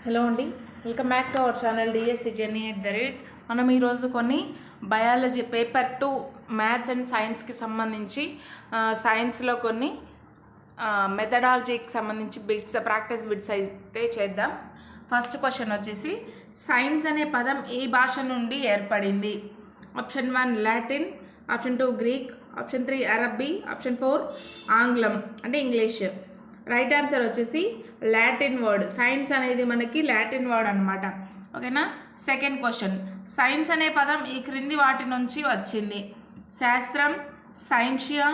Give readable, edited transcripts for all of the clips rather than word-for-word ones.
Hello అండి, welcome back to our channel DSC journey at the rate. మనం ఈరోజు కొన్ని బయాలజీ పేపర్ 2 మ్యాథ్స్ అండ్ సైన్స్కి సంబంధించి సైన్స్లో కొన్ని మెథడాలజీకి సంబంధించి ప్రాక్టీస్ బిట్స్ అయితే చేద్దాం. ఫస్ట్ క్వశ్చన్ వచ్చేసి, సైన్స్ అనే పదం ఏ భాష నుండి ఏర్పడింది? ఆప్షన్ 1 లాటిన్, ఆప్షన్ 2 గ్రీక్, ఆప్షన్ 3 అరబ్బీ, ఆప్షన్ 4 ఆంగ్లం అంటే ఇంగ్లీష్. రైట్ ఆన్సర్ వచ్చేసి లాటిన్ వర్డ్. సైన్స్ అనేది మనకి లాటిన్ వర్డ్ అనమాట. ఓకేనా. సెకండ్ క్వశ్చన్, సైన్స్ అనే పదం ఈ క్రింది వాటి నుంచి వచ్చింది? శాస్త్రం, సైన్షియా,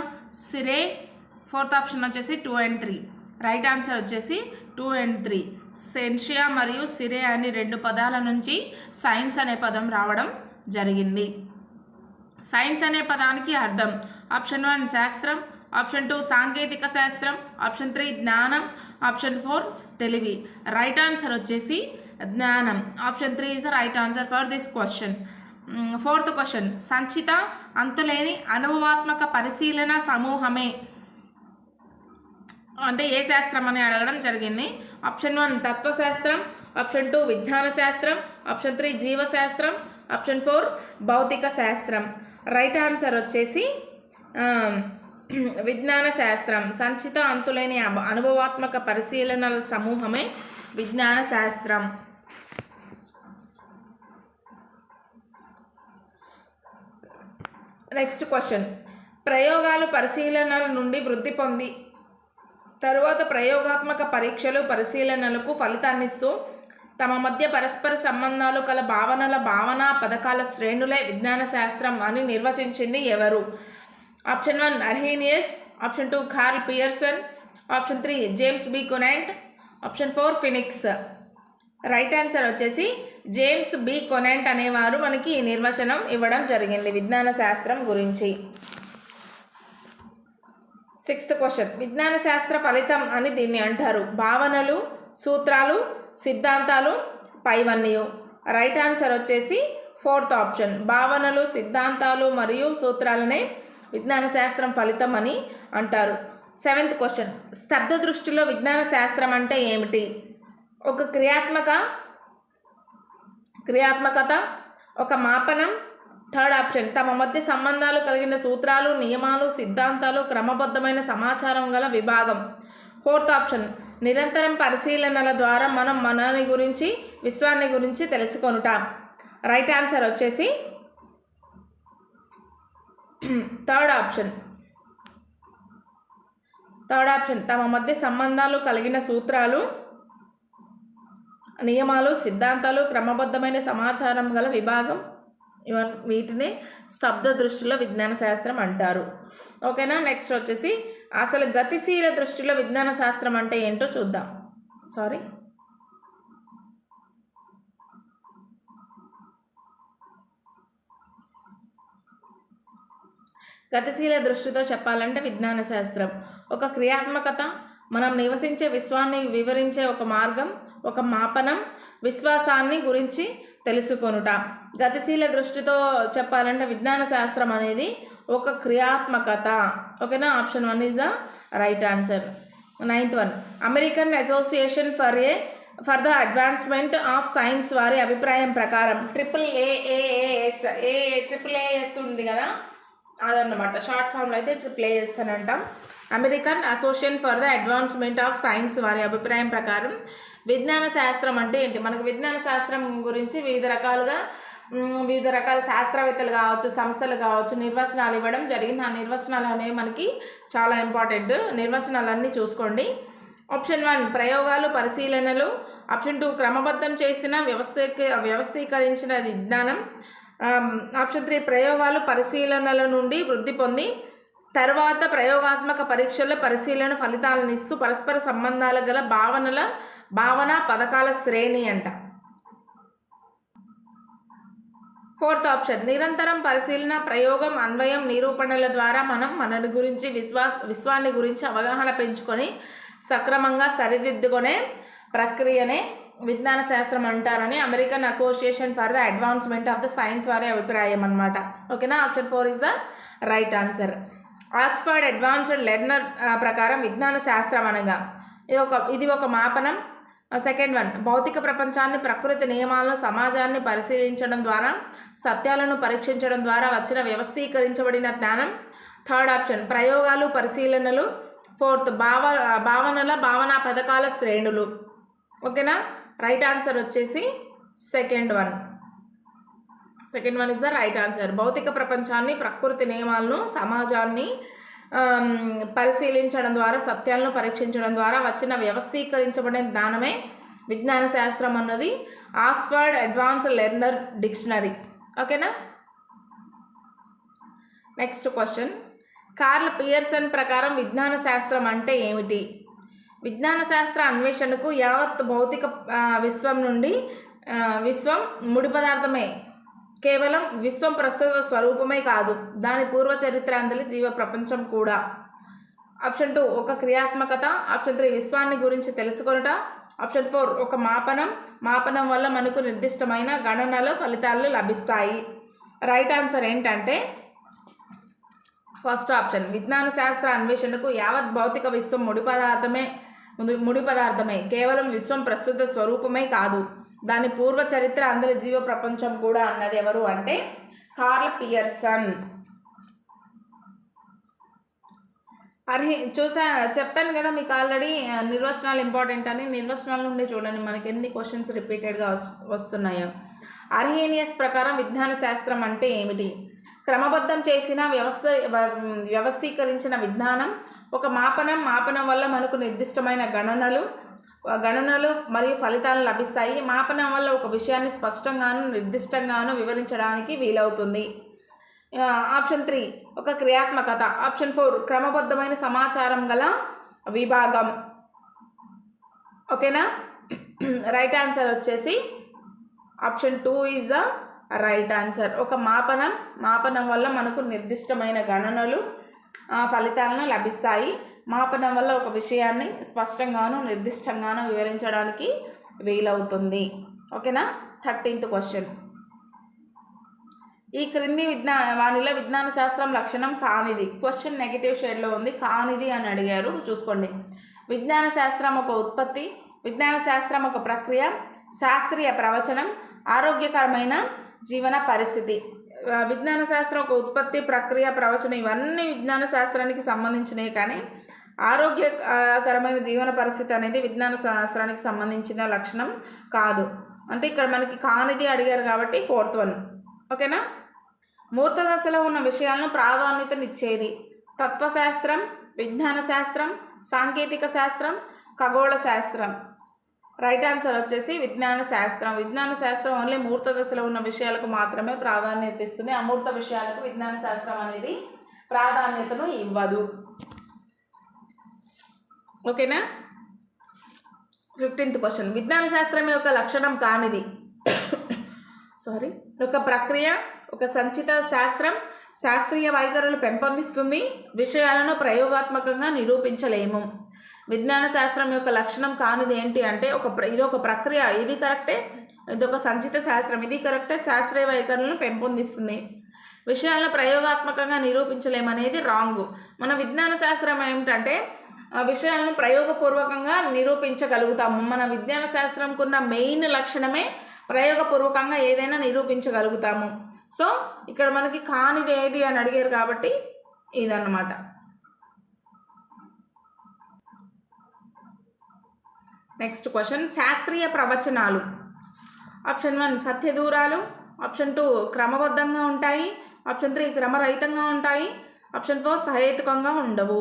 సిరే. ఫోర్త్ ఆప్షన్ వచ్చేసి 2 and 3. రైట్ ఆన్సర్ వచ్చేసి 2 and 3. సెన్షియా మరియు సిరే అని 2 పదాల నుంచి సైన్స్ అనే పదం రావడం జరిగింది. సైన్స్ అనే పదానికి అర్థం: ఆప్షన్ 1 శాస్త్రం, ఆప్షన్ 2 సాంకేతిక శాస్త్రం, ఆప్షన్ 3 జ్ఞానం, ఆప్షన్ 4 తెలివి. రైట్ ఆన్సర్ వచ్చేసి జ్ఞానం. Option 3 is the right answer for this question. Fourth question, సంచిత అంతులేని అనుభవాత్మక పరిశీలన సమూహమే అంటే ఏ శాస్త్రం అని అడగడం జరిగింది. ఆప్షన్ 1 తత్వశాస్త్రం, ఆప్షన్ 2 విజ్ఞాన శాస్త్రం, ఆప్షన్ 3 జీవశాస్త్రం, ఆప్షన్ 4 భౌతిక శాస్త్రం. రైట్ ఆన్సర్ వచ్చేసి విజ్ఞాన శాస్త్రం. సంచిత అంతులేని అనుభవాత్మక పరిశీలనల సమూహమే విజ్ఞాన శాస్త్రం. నెక్స్ట్ క్వశ్చన్, ప్రయోగాలు పరిశీలనల నుండి వృద్ధి పొంది తరువాత ప్రయోగాత్మక పరీక్షలు పరిశీలనలకు ఫలితాన్నిస్తూ తమ మధ్య పరస్పర సంబంధాలు కల భావనా పథకాల శ్రేణులే విజ్ఞాన శాస్త్రం అని నిర్వచించింది ఎవరు? Option 1 Arrhenius, option 2 Karl Pearson, option 3 James B Conant, option 4 Phoenix. Right answer వచ్చేసి జేమ్స్ బి కొనాంట్ అనేవారు మనకి ఈ నిర్వచనం ఇవ్వడం జరిగింది విజ్ఞాన శాస్త్రం గురించి. సిక్స్త్ క్వశ్చన్, విజ్ఞాన శాస్త్ర ఫలితం అని దీన్ని అంటారు? భావనలు, సూత్రాలు, సిద్ధాంతాలు, పైవన్నీయు. రైట్ ఆన్సర్ వచ్చేసి ఫోర్త్ ఆప్షన్, భావనలు, సిద్ధాంతాలు మరియు సూత్రాలనే విజ్ఞాన శాస్త్రం ఫలితం అని అంటారు. సెవెంత్ క్వశ్చన్, స్తబ్ద దృష్టిలో విజ్ఞాన శాస్త్రం అంటే ఏమిటి? ఒక క్రియాత్మకత, ఒక మాపనం. థర్డ్ ఆప్షన్, తమ మధ్య సంబంధాలు కలిగిన సూత్రాలు, నియమాలు, సిద్ధాంతాలు, క్రమబద్ధమైన సమాచారం గల విభాగం. ఫోర్త్ ఆప్షన్, నిరంతరం పరిశీలనల ద్వారా మనం మనని గురించి, విశ్వాన్ని గురించి తెలుసుకొనుటాం. రైట్ ఆన్సర్ వచ్చేసి థర్డ్ ఆప్షన్, తమ మధ్య సంబంధాలు కలిగిన సూత్రాలు, నియమాలు, సిద్ధాంతాలు, క్రమబద్ధమైన సమాచారం గల విభాగం. వీటిని స్తబ్ద దృష్టిలో విజ్ఞాన శాస్త్రం అంటారు. ఓకేనా. నెక్స్ట్ వచ్చేసి, అసలు గతిశీల దృష్టిలో విజ్ఞాన శాస్త్రం అంటే ఏంటో చూద్దాం. గతిశీల దృష్టితో చెప్పాలంటే విజ్ఞాన శాస్త్రం ఒక క్రియాత్మకత, మనం నివసించే విశ్వాన్ని వివరించే ఒక మార్గం, ఒక మాపనం, విశ్వాసాన్ని గురించి తెలుసుకొనుట. గతిశీల దృష్టితో చెప్పాలంటే విజ్ఞాన శాస్త్రం అనేది ఒక క్రియాత్మకత. ఓకేనా. Option 1 is the right answer. Ninth one, American association for the advancement of science వారి అభిప్రాయం ప్రకారం AAAS ఉంది కదా, అదన్నమాట. షార్ట్ ఫామ్లో అయితే AAAS అని అంటాం. American association for the advancement of science వారి అభిప్రాయం ప్రకారం విజ్ఞాన శాస్త్రం అంటే ఏంటి? మనకు విజ్ఞాన శాస్త్రం గురించి వివిధ రకాల శాస్త్రవేత్తలు కావచ్చు, సంస్థలు కావచ్చు, నిర్వచనాలు ఇవ్వడం జరిగింది. ఆ నిర్వచనాలు అనేవి మనకి చాలా ఇంపార్టెంట్. నిర్వచనాలన్నీ చూసుకోండి. ఆప్షన్ 1 ప్రయోగాలు, పరిశీలనలు, ఆప్షన్ 2 క్రమబద్ధం చేసిన వ్యవస్థీకరించిన విజ్ఞానం, ఆప్షన్ 3 ప్రయోగాలు పరిశీలనల నుండి వృద్ధి పొంది తర్వాత ప్రయోగాత్మక పరీక్షల పరిశీలన ఫలితాలను ఇస్తూ పరస్పర సంబంధాలు గల భావనా పథకాల శ్రేణి అంట. ఫోర్త్ ఆప్షన్, నిరంతరం పరిశీలన, ప్రయోగం, అన్వయం, నిరూపణల ద్వారా మనం మనని గురించి, విశ్వాన్ని గురించి అవగాహన పెంచుకొని సక్రమంగా సరిదిద్దుకునే ప్రక్రియనే విజ్ఞాన శాస్త్రం అంటారని American association for the advancement of the science వారి అభిప్రాయం అన్నమాట. ఓకేనా. Option 4 is the right answer. Oxford advanced learner ప్రకారం విజ్ఞాన శాస్త్రం అనగా ఇది ఒక మాపనం, సెకండ్ వన్, భౌతిక ప్రపంచాన్ని, ప్రకృతి నియమాలను, సమాజాన్ని పరిశీలించడం ద్వారా, సత్యాలను పరీక్షించడం ద్వారా వచ్చిన వ్యవస్థీకరించబడిన జ్ఞానం. థర్డ్ ఆప్షన్, ప్రయోగాలు, పరిశీలనలు. ఫోర్త్, భావనా పథకాల శ్రేణులు. ఓకేనా, రైట్ ఆన్సర్ వచ్చేసి second one is the right answer. భౌతిక ప్రపంచాన్ని, ప్రకృతి నియమాలను, సమాజాన్ని పరిశీలించడం ద్వారా, సత్యాలను పరీక్షించడం ద్వారా వచ్చిన వ్యవస్థీకరించబడిన జ్ఞానమే విజ్ఞాన శాస్త్రం అన్నది ఆక్స్ఫర్డ్ అడ్వాన్స్డ్ లెర్నర్ డిక్షనరీ. ఓకేనా. నెక్స్ట్ క్వశ్చన్, కార్ల్ పియర్సన్ ప్రకారం విజ్ఞాన శాస్త్రం అంటే ఏమిటి? విజ్ఞాన శాస్త్ర అన్వేషణకు యావత్ భౌతిక విశ్వం ముడి పదార్థమే, కేవలం విశ్వం ప్రస్తుత స్వరూపమే కాదు, దాని పూర్వ చరిత్ర అందలి జీవ ప్రపంచం కూడా. ఆప్షన్ 2, ఒక క్రియాత్మకత. ఆప్షన్ 3, విశ్వాన్ని గురించి తెలుసుకొనుట. ఆప్షన్ 4, ఒక మాపనం వల్ల మనకు నిర్దిష్టమైన గణనలు, ఫలితాలు లభిస్తాయి. రైట్ ఆన్సర్ ఏంటంటే ఫస్ట్ ఆప్షన్, విజ్ఞాన శాస్త్ర అన్వేషణకు యావత్ భౌతిక విశ్వం ముడి పదార్థమే, కేవలం విశ్వం ప్రస్తుత స్వరూపమే కాదు, దాని పూర్వ చరిత్ర అందరి జీవ ప్రపంచం కూడా అన్నది ఎవరు అంటే కార్ల్ పియర్సన్. చెప్పాను కదా మీకు ఆల్రెడీ నిర్వచనాలు ఇంపార్టెంట్ అని. నిర్వచనాల నుండి చూడండి మనకి ఎన్ని క్వశ్చన్స్ రిపీటెడ్గా వస్తున్నాయో. అర్హీనియస్ ప్రకారం విజ్ఞాన శాస్త్రం అంటే ఏమిటి? క్రమబద్ధం చేసిన వ్యవస్థీకరించిన విజ్ఞానం. ఒక మాపనం వల్ల మనకు నిర్దిష్టమైన గణనలు మరియు ఫలితాలు లభిస్తాయి. మాపనం వల్ల ఒక విషయాన్ని స్పష్టంగాను నిర్దిష్టంగాను వివరించడానికి వీలవుతుంది. ఆప్షన్ 3, ఒక క్రియాత్మకత. ఆప్షన్ 4, క్రమబద్ధమైన సమాచారం గల విభాగం. ఓకేనా. రైట్ ఆన్సర్ వచ్చేసి option 2 is the right answer. ఒక మాపనం వల్ల మనకు నిర్దిష్టమైన గణనలు, ఫలితాలను లభిస్తాయి. మాపనం వల్ల ఒక విషయాన్ని స్పష్టంగాను నిర్దిష్టంగాను వివరించడానికి వీలవుతుంది. ఓకేనా. 13th క్వశ్చన్, ఈ క్రింది వానిలో విజ్ఞాన శాస్త్రం లక్షణం కానిది. క్వశ్చన్ నెగిటివ్ షేడ్లో ఉంది, కానిది అని అడిగారు, చూసుకోండి. విజ్ఞాన శాస్త్రం ఒక ఉత్పత్తి, విజ్ఞాన శాస్త్రం ఒక ప్రక్రియ, శాస్త్రీయ ప్రవచనం, ఆరోగ్యకరమైన జీవన పరిస్థితి. విజ్ఞాన శాస్త్రం ఒక ఉత్పత్తి, ప్రక్రియ, ప్రవచనం ఇవన్నీ విజ్ఞాన శాస్త్రానికి సంబంధించినవి, కానీ ఆరోగ్యకరమైన జీవన పరిస్థితి అనేది విజ్ఞాన శాస్త్రానికి సంబంధించిన లక్షణం కాదు. అంటే ఇక్కడ మనకి కానిది అడిగారు కాబట్టి 4th వన్. ఓకేనా. మూర్త దశలో ఉన్న విషయాలను ప్రాధాన్యతనిచ్చేది. తత్వశాస్త్రం, విజ్ఞాన శాస్త్రం, సాంకేతిక శాస్త్రం, ఖగోళ శాస్త్రం. రైట్ ఆన్సర్ వచ్చేసి విజ్ఞాన శాస్త్రం. విజ్ఞాన శాస్త్రం ఓన్లీ మూర్త దశలో ఉన్న విషయాలకు మాత్రమే ప్రాధాన్యత ఇస్తుంది. అమూర్త విషయాలకు విజ్ఞాన శాస్త్రం అనేది ప్రాధాన్యతను ఇవ్వదు. ఓకేనా. 15th క్వశ్చన్, విజ్ఞాన శాస్త్రం యొక్క లక్షణం కానిది. ఒక ప్రక్రియ, ఒక సంచిత శాస్త్రం, శాస్త్రీయ వైఖరులు పెంపొందిస్తుంది, విషయాలను ప్రయోగాత్మకంగా నిరూపించలేము. విజ్ఞాన శాస్త్రం యొక్క లక్షణం కానిది ఏంటి అంటే ఇది ఒక ప్రక్రియ, ఇది కరెక్టే, ఇది ఒక సంచిత శాస్త్రం, ఇది కరెక్టే, శాస్త్రీయ వైఖరులను పెంపొందిస్తుంది, విషయాలను ప్రయోగాత్మకంగా నిరూపించలేమనేది రాంగ్. మన విజ్ఞాన శాస్త్రం ఏమిటంటే విషయాలను ప్రయోగపూర్వకంగా నిరూపించగలుగుతాము. మన విజ్ఞాన శాస్త్రంకు ఉన్న మెయిన్ లక్షణమే ప్రయోగపూర్వకంగా ఏదైనా నిరూపించగలుగుతాము. సో ఇక్కడ మనకి కానిది ఏది అని అడిగారు కాబట్టి ఇదన్నమాట. నెక్స్ట్ క్వశ్చన్, శాస్త్రీయ ప్రవచనాలు. ఆప్షన్ 1 సత్యదూరాలు, ఆప్షన్ 2 క్రమబద్ధంగా ఉంటాయి, ఆప్షన్ 3 క్రమరహితంగా ఉంటాయి, ఆప్షన్ 4 సహేతుకంగా ఉండవు.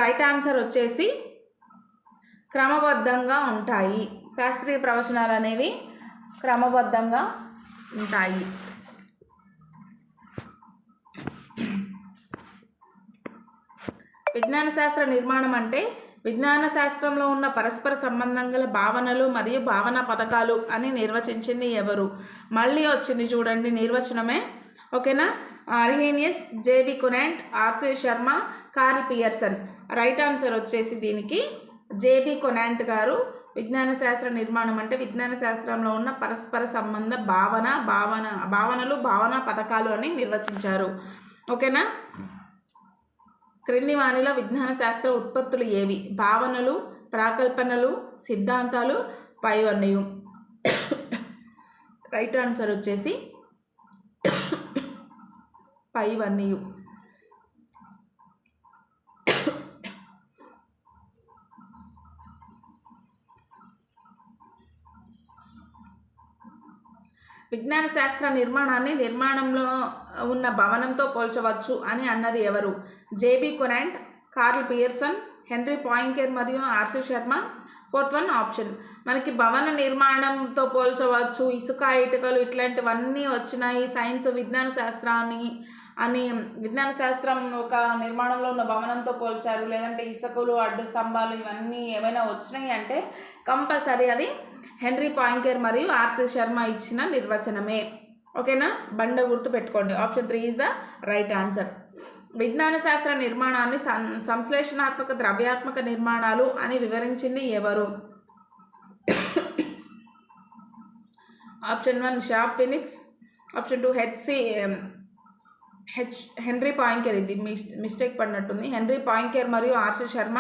రైట్ ఆన్సర్ వచ్చేసి క్రమబద్ధంగా ఉంటాయి. శాస్త్రీయ ప్రవచనాలు అనేవి క్రమబద్ధంగా ఉంటాయి. విజ్ఞాన శాస్త్ర నిర్మాణం అంటే విజ్ఞాన శాస్త్రంలో ఉన్న పరస్పర సంబంధం గల భావనలు మరియు భావనా పథకాలు అని నిర్వచించింది ఎవరు? మళ్ళీ వచ్చింది చూడండి నిర్వచనమే. ఓకేనా. Arrhenius, JB కొనాంట్, RC Sharma, curl Pearson. Right answer వచ్చేసి దీనికి జేబీ కొనాంట్ గారు విజ్ఞాన శాస్త్ర నిర్మాణం అంటే విజ్ఞాన శాస్త్రంలో ఉన్న పరస్పర సంబంధ భావనలు భావనా పథకాలు అని నిర్వచించారు. ఓకేనా. క్రింది వానిలో విజ్ఞాన శాస్త్ర ఉత్పత్తులు ఏవి? భావనలు, ప్రాకల్పనలు, సిద్ధాంతాలు పైవన్నీ. రైట్ ఆన్సర్ వచ్చేసి పైవన్నీ. విజ్ఞాన శాస్త్ర నిర్మాణాన్ని నిర్మాణంలో ఉన్న భవనంతో పోల్చవచ్చు అని అన్నది ఎవరు? JB Conant, Karl Pearson, Henri Poincare మరియు RC Sharma. Fourth one option. మనకి భవన నిర్మాణంతో పోల్చవచ్చు, ఇసుక ఇటుకలు ఇట్లాంటివన్నీ వచ్చినాయి సైన్స్ విజ్ఞాన శాస్త్రాన్ని అని. విజ్ఞాన శాస్త్రం ఒక నిర్మాణంలో ఉన్న భవనంతో పోల్చారు, లేదంటే ఇసుకలు అడ్డు స్తంభాలు ఇవన్నీ ఏమైనా వచ్చినాయి అంటే కంపల్సరీ అది హెన్రీ పాయింకెర్ మరియు ఆర్సి శర్మ ఇచ్చిన నిర్వచనమే. ఓకేనా, బండ గుర్తు పెట్టుకోండి. Option 3 is the right answer. విజ్ఞాన శాస్త్ర నిర్మాణాన్ని సంశ్లేషణాత్మక ద్రవ్యాత్మక నిర్మాణాలు అని వివరించింది ఎవరు? Option 1 Schwab Phenix, option 2 Henri Poincare. ఇది మిస్టేక్ పడినట్టుంది. హెన్రీ పాయింకెర్ మరియు ఆర్సి శర్మ,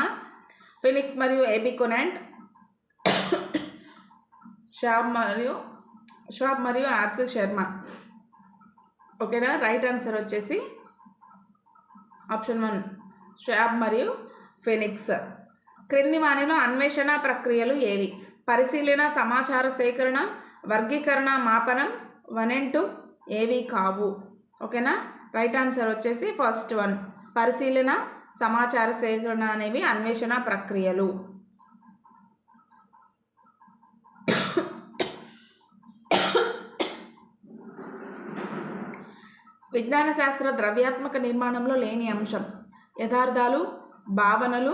ఫినిక్స్ మరియు ఏబీ కొనాంట్, షాప్ మరియు ఆర్సి శర్మ. ఓకేనా, రైట్ ఆన్సర్ వచ్చేసి ఆప్షన్ 1 షాప్ మరియు ఫినిక్స్. క్రింది వానిలో అన్వేషణ ప్రక్రియలు ఏవి? పరిశీలన, సమాచార సేకరణ, వర్గీకరణ, మాపనం, 1 and 2 ఏవి కావు. ఓకేనా, రైట్ ఆన్సర్ వచ్చేసి ఫస్ట్ 1 పరిశీలన, సమాచార సేకరణ అనేవి అన్వేషణ ప్రక్రియలు. విజ్ఞాన శాస్త్ర ద్రవ్యాత్మక నిర్మాణంలో లేని అంశం యథార్థాలు, భావనలు.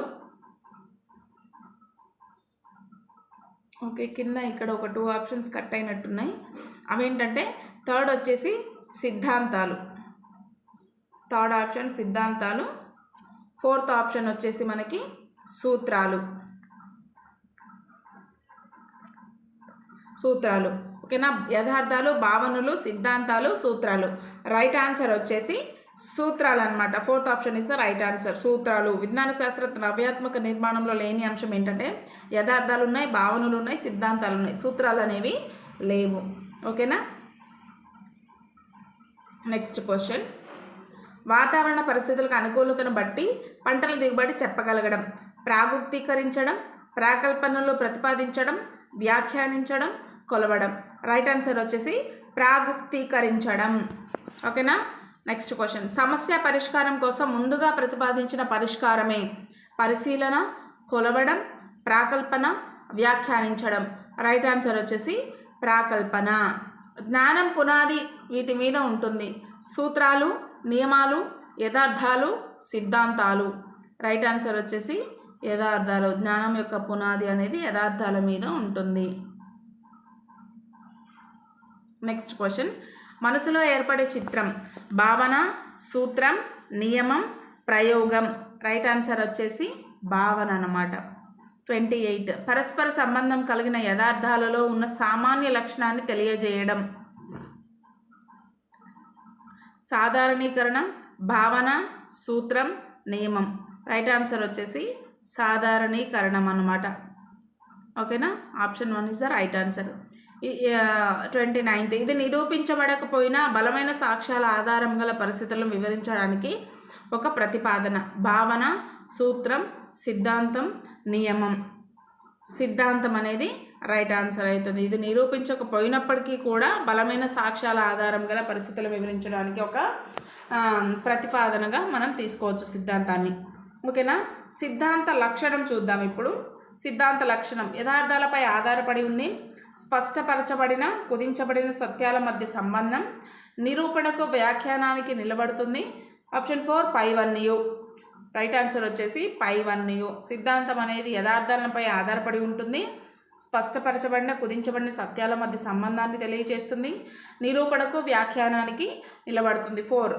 ఓకే, కింద ఇక్కడ ఒక 2 ఆప్షన్స్ కట్ అయినట్టున్నాయి. అవేంటంటే థర్డ్ వచ్చేసి సిద్ధాంతాలు, థర్డ్ ఆప్షన్ సిద్ధాంతాలు. ఫోర్త్ ఆప్షన్ వచ్చేసి మనకి సూత్రాలు. ఓకేనా, యథార్థాలు, భావనలు, సిద్ధాంతాలు, సూత్రాలు. రైట్ ఆన్సర్ వచ్చేసి సూత్రాలు అనమాట. Fourth option is the right answer, సూత్రాలు. విజ్ఞాన శాస్త్ర ద్రవ్యాత్మక నిర్మాణంలో లేని అంశం ఏంటంటే యథార్థాలు ఉన్నాయి, భావనలు ఉన్నాయి, సిద్ధాంతాలు ఉన్నాయి, సూత్రాలు అనేవి లేవు. ఓకేనా, నెక్స్ట్ క్వశ్చన్. వాతావరణ పరిస్థితులకు అనుకూలతను బట్టి పంటల దిగుబడి చెప్పగలగడం, ప్రాగుక్తీకరించడం, ప్రాకల్పనలు ప్రతిపాదించడం, వ్యాఖ్యానించడం, కొలవడం. రైట్ ఆన్సర్ వచ్చేసి ప్రాగుక్తీకరించడం. ఓకేనా, నెక్స్ట్ క్వశ్చన్. సమస్య పరిష్కారం కోసం ముందుగా ప్రతిపాదించిన పరిష్కారమే పరిశీలన, కొలవడం, ప్రాకల్పన, వ్యాఖ్యానించడం. రైట్ ఆన్సర్ వచ్చేసి ప్రాకల్పన. జ్ఞానం పునాది వీటి మీద ఉంటుంది. సూత్రాలు, నియమాలు, యథార్థాలు, సిద్ధాంతాలు. రైట్ ఆన్సర్ వచ్చేసి యథార్థాలు. జ్ఞానం యొక్క పునాది అనేది యథార్థాల మీద ఉంటుంది. Next question. మనసులో ఏర్పడే చిత్రం భావన, సూత్రం, నియమం, ప్రయోగం. రైట్ ఆన్సర్ వచ్చేసి భావన అన్నమాట. 28 పరస్పర సంబంధం కలిగిన యథార్థాలలో ఉన్న సామాన్య లక్షణాన్ని తెలియజేయడం. సాధారణీకరణం, భావన, సూత్రం, నియమం. రైట్ ఆన్సర్ వచ్చేసి సాధారణీకరణం అన్నమాట. ఓకేనా, option 1 is the right answer. 29 ఇది నిరూపించబడకపోయినా బలమైన సాక్ష్యాల ఆధారం గల పరిస్థితులను వివరించడానికి ఒక ప్రతిపాదన. భావన, సూత్రం, సిద్ధాంతం, నియమం. సిద్ధాంతం అనేది రైట్ ఆన్సర్ అవుతుంది. ఇది నిరూపించకపోయినప్పటికీ కూడా బలమైన సాక్ష్యాల ఆధారం గల పరిస్థితులను వివరించడానికి ఒక ప్రతిపాదనగా మనం తీసుకోవచ్చు సిద్ధాంతాన్ని. ఓకేనా, సిద్ధాంత లక్షణం చూద్దాం ఇప్పుడు. సిద్ధాంత లక్షణం యథార్థాలపై ఆధారపడి ఉంది, స్పష్టపరచబడిన కుదించబడిన సత్యాల మధ్య సంబంధం, నిరూపణకు వ్యాఖ్యానానికి నిలబడుతుంది. ఆప్షన్ 4 పైవన్యు. రైట్ ఆన్సర్ వచ్చేసి పైవన్యు. సిద్ధాంతం అనేది యథార్థాలపై ఆధారపడి ఉంటుంది, స్పష్టపరచబడిన కుదించబడిన సత్యాల మధ్య సంబంధాన్ని తెలియజేస్తుంది, నిరూపణకు వ్యాఖ్యానానికి నిలబడుతుంది. 4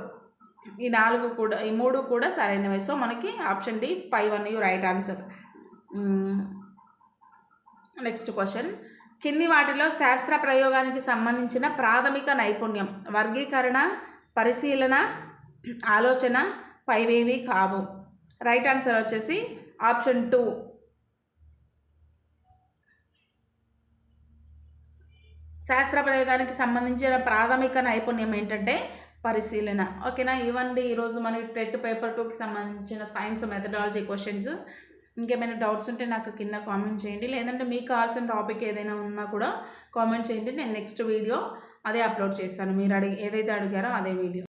ఈ 3 కూడా సరైనవి. సో మనకి ఆప్షన్ డి పైవన్యు రైట్ ఆన్సర్. Next question. కింది వాటిలో శాస్త్ర ప్రయోగానికి సంబంధించిన ప్రాథమిక నైపుణ్యం వర్గీకరణ, పరిశీలన, ఆలోచన పైవేవి కావు. రైట్ ఆన్సర్ వచ్చేసి ఆప్షన్ 2 శాస్త్ర ప్రయోగానికి సంబంధించిన ప్రాథమిక నైపుణ్యం ఏంటంటే పరిశీలన. ఓకేనా? ఇవ్వండి ఈరోజు మనకి టెట్ పేపర్ 2కి సంబంధించిన సైన్స్ మెథడాలజీ క్వశ్చన్స్. ఇంకేమైనా డౌట్స్ ఉంటే నాకు కింద కామెంట్ చేయండి, లేదంటే మీకు కావాల్సిన టాపిక్ ఏదైనా ఉన్నా కూడా కామెంట్ చేయండి. నేను నెక్స్ట్ వీడియో అదే అప్లోడ్ చేస్తాను, మీరు ఏదైతే అడిగారో అదే వీడియో.